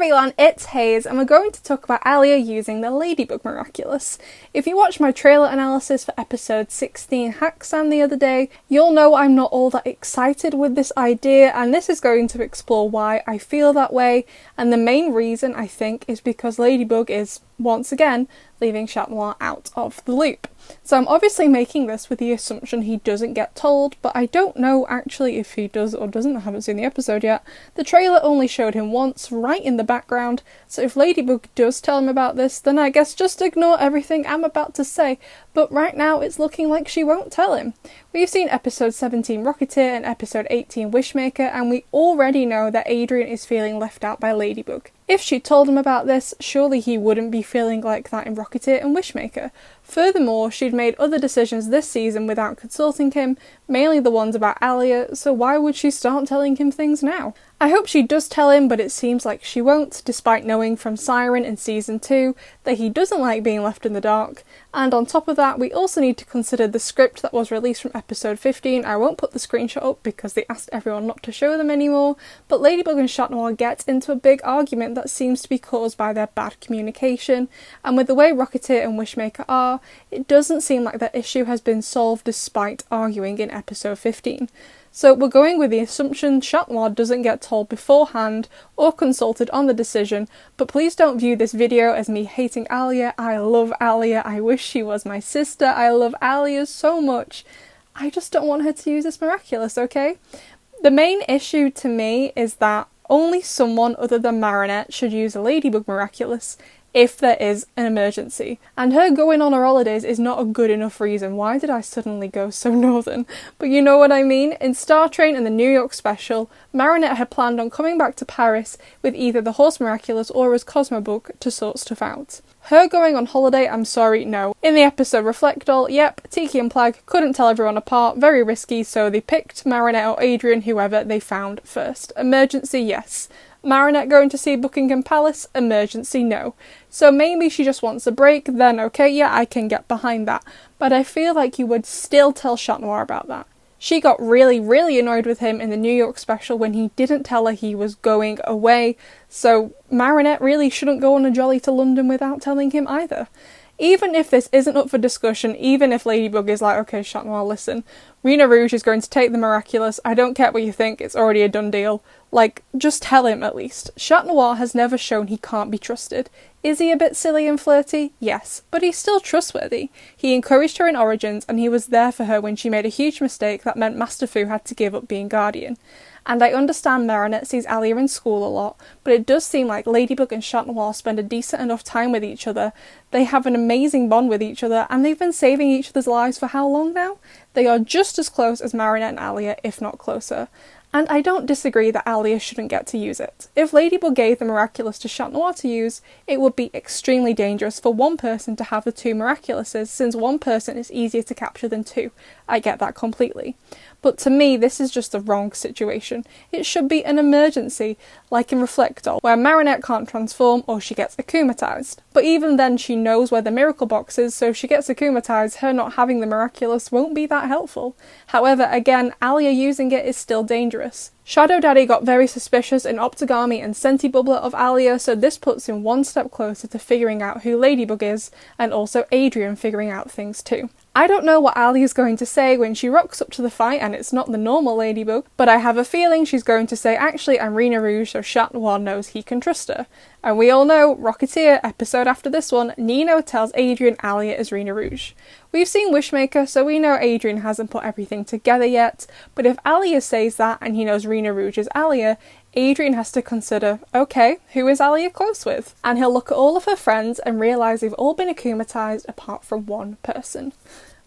everyone, it's Hayes and we're going to talk about Alya using the Ladybug Miraculous. If you watched my trailer analysis for episode 16 Hacksan the other day, you'll know I'm not all that excited with this idea, and this is going to explore why I feel that way, and the main reason I think is because Ladybug is, once again, leaving Noir out of the loop. So I'm obviously making this with the assumption he doesn't get told, but I don't know actually if he does or doesn't. I haven't seen the episode yet. The trailer only showed him once, right in the background, so if Ladybug does tell him about this, then I guess just ignore everything I'm about to say, but right now it's looking like she won't tell him. We've seen episode 17 Rocketeer and episode 18 Wishmaker, and we already know that Adrian is feeling left out by Ladybug. If she told him about this, surely he wouldn't be feeling like that in Rocketeer and Wishmaker. Furthermore, she'd made other decisions this season without consulting him, mainly the ones about Alya, so why would she start telling him things now? I hope she does tell him, but it seems like she won't, despite knowing from Siren in season 2 that he doesn't like being left in the dark. And on top of that, we also need to consider the script that was released from episode 15. I won't put the screenshot up because they asked everyone not to show them anymore, but Ladybug and Noir get into a big argument that seems to be caused by their bad communication, and with the way Rocketeer and Wishmaker are, it doesn't seem like that issue has been solved despite arguing in episode 15. So we're going with the assumption Noir doesn't get told beforehand or consulted on the decision, but please don't view this video as me hating Alya. I love Alya, I wish she was my sister, I love Alya so much. I just don't want her to use this Miraculous, okay? The main issue to me is that only someone other than Marinette should use a Ladybug Miraculous if there is an emergency. And her going on her holidays is not a good enough reason. Why did I suddenly go so northern? But you know what I mean? In Star Train and the New York special, Marinette had planned on coming back to Paris with either the Horse Miraculous or as Cosmobug to sort stuff out. Her going on holiday, I'm sorry, no. In the episode Reflect All, yep, Tiki and Plag couldn't tell everyone apart, very risky, so they picked Marinette or Adrian, whoever they found first. Emergency, yes. Marinette going to see Buckingham Palace? Emergency, no. So maybe she just wants a break, then okay, yeah, I can get behind that. But I feel like you would still tell Noir about that. She got really annoyed with him in the New York special when he didn't tell her he was going away, so Marinette really shouldn't go on a jolly to London without telling him either. Even if this isn't up for discussion, even if Ladybug is like, okay, Noir, listen, Rena Rouge is going to take the Miraculous, I don't care what you think, it's already a done deal. Like, just tell him at least. Noir has never shown he can't be trusted. Is he a bit silly and flirty? Yes, but he's still trustworthy. He encouraged her in Origins, and he was there for her when she made a huge mistake that meant Master Fu had to give up being Guardian. And I understand Marinette sees Alya in school a lot, but it does seem like Ladybug and Noir spend a decent enough time with each other. They have an amazing bond with each other, and they've been saving each other's lives for how long now? They are just as close as Marinette and Alya, if not closer. And I don't disagree that Alya shouldn't get to use it. If Ladybug gave the Miraculous to Noir to use, it would be extremely dangerous for one person to have the two Miraculouses, since one person is easier to capture than two. I get that completely. But to me, this is just the wrong situation. It should be an emergency, like in Reflect All, where Marinette can't transform or she gets akumatized. But even then, she knows where the miracle box is, so if she gets akumatized, her not having the Miraculous won't be that helpful. However, again, Alya using it is still dangerous. Shadow Daddy got very suspicious in Optigami and Senti Bubbler of Alya, so this puts him one step closer to figuring out who Ladybug is, and also Adrian figuring out things too. I don't know what Alya's going to say when she rocks up to the fight and it's not the normal Ladybug, but I have a feeling she's going to say, actually, I'm Rena Rouge, so Noir knows he can trust her. And we all know, Rocketeer, episode after this one, Nino tells Adrian Alya is Rena Rouge. We've seen Wishmaker, so we know Adrian hasn't put everything together yet, but if Alya says that and he knows Rena Rouge is Alya, Adrian has to consider, okay, who is Alya close with? And he'll look at all of her friends and realise they've all been akumatized apart from one person.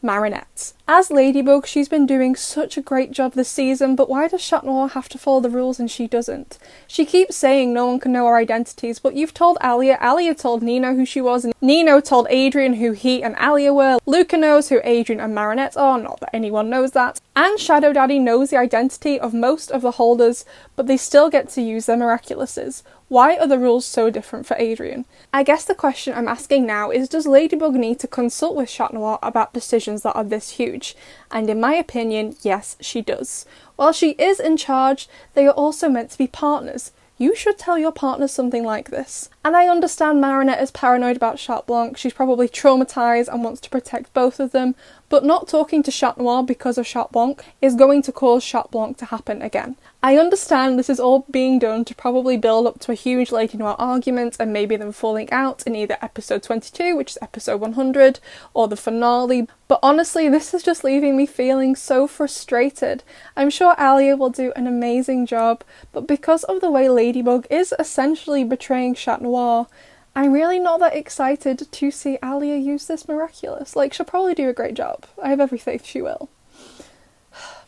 Marinettes. As Ladybug, she's been doing such a great job this season, but why does Noir have to follow the rules and she doesn't? She keeps saying no one can know our identities, but you've told Alya, Alya told Nino who she was, and Nino told Adrian who he and Alya were, Luca knows who Adrian and Marinette are, not that anyone knows that, and Shadow Daddy knows the identity of most of the holders, but they still get to use their Miraculouses. Why are the rules so different for Adrian? I guess the question I'm asking now is, does Ladybug need to consult with Noir about decisions that are this huge? And in my opinion, yes, she does. While she is in charge, they are also meant to be partners. you should tell your partner something like this. And I understand Marinette is paranoid about Chat Blanc, she's probably traumatised and wants to protect both of them, but not talking to Chat Noir because of Chat Blanc is going to cause Chat Blanc to happen again. I understand this is all being done to probably build up to a huge Lady Noir argument and maybe them falling out in either episode 22, which is episode 100, or the finale, but honestly this is just leaving me feeling so frustrated. I'm sure Alya will do an amazing job, but because of the way Ladybug is essentially betraying Chat Noir, I'm really not that excited to see Alya use this Miraculous. Like, she'll probably do a great job. I have every faith she will.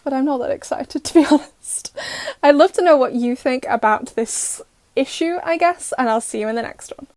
But I'm not that excited, to be honest. I'd love to know what you think about this issue, I guess, and I'll see you in the next one.